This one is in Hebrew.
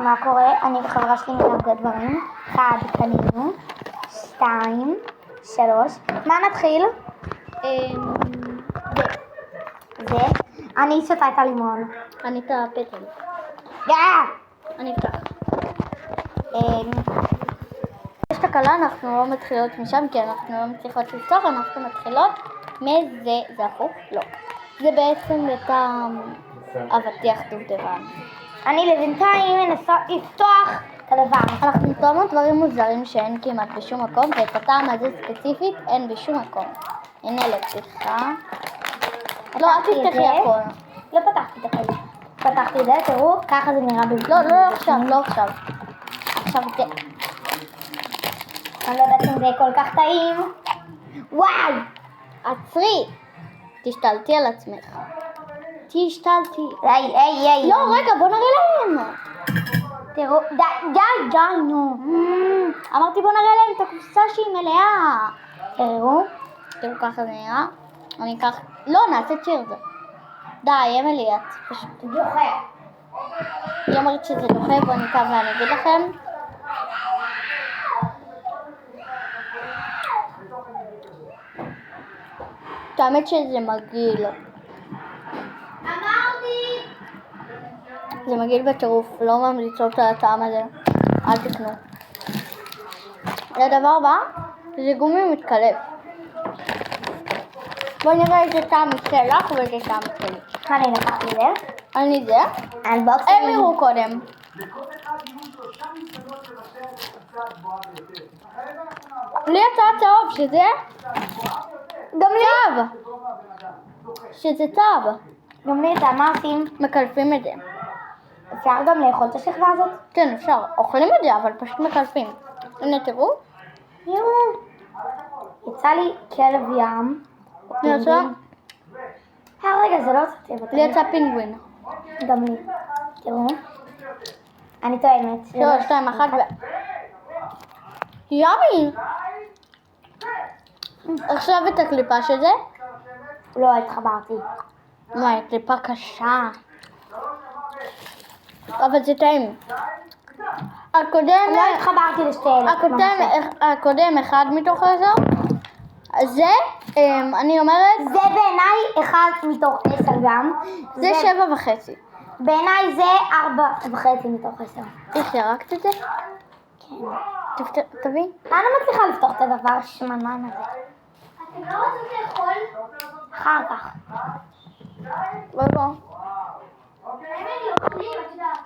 מה קורה? אני וחברה שלי מלמדות דברים. 1, קנינו. 2, 3. מה נתחיל? זה. אני שותה את הלימון. אני את הפטל. אני אפתח. יש תקלה, אנחנו לא מתחילות משם, כי אנחנו לא מצליחות לפתוח, אנחנו מתחילות מזה, זה הפוך? לא. זה בעצם לטעם אבטיח דובדבן. אני לבינתיים מנסה לפתוח את הדבר. אנחנו טועמות דברים מוזרים שאין כמעט בשום מקום, ואת הטעם הזה ספציפית אין בשום מקום. הנה לפתיחה. לא, אל תפתחי הכל. לא פתחתי את הכל. פתחתי את זה, תראו, ככה זה נראה בלבד. לא עכשיו, לא עכשיו. עכשיו זה. אני לא יודעת אם זה כל כך טעים. וואי! עצרי! תשתלטי על עצמך. תשתלטי. היי. לא, רגע, בוא נראה להם. תראו, די, נו. אמרתי בוא נראה להם את הקופסה שהיא מלאה. תראו ככה זה נראה. אני אקח... לא, נעשה צ'ירזה. די, אמילי, את פשוט... דוחה. היא אומרת שזה דוחה, בוא ניקח ואני אגיד לכם. האמת שזה מגעיל. אמרתי! זה מגעיל בטירוף, לא ממליצות על הטעם הזה. אל תקנו. הדבר הבא, זה גומי מתקלף. בוא נראה איזה טעם שלך ואיזה טעם שלי. אני לקחתי זה. אני זה. אנבוקסינג. הם יראו קודם. לי יצא צהוב, שזה? גם לי. שזה צהוב. גם לי, אתה אמרתי. מקלפים את זה. אפשר גם לאכול את השכבה הזאת? כן, אפשר. אוכלים את זה, אבל פשוט מקלפים. הנה, תראו. יצא לי כלב ים. יצא? רגע, זה לא צטב. לי יצא פינגווין. גם לי. תראו. אני טועמת. 3, 2, 1 ו... ימי! עכשיו את הקליפה של זה. לא, התחברתי. וואי, קליפה קשה. אבל זה טעים. לא התחברתי לשתיהן. הקודם 1 מתוך 10. זה, אני אומרת... זה בעיניי 1 מתוך 10 גם. זה 7.5. בעיניי זה 4.5 מתוך 10. איך ירקת את זה? כן. תביא. אני לא מצליחה לפתוח את הדבר השמנמן הזה. אתם לא רוצים לאכול? אחר כך. בוא. אמילי, אוכלים, את יודעת.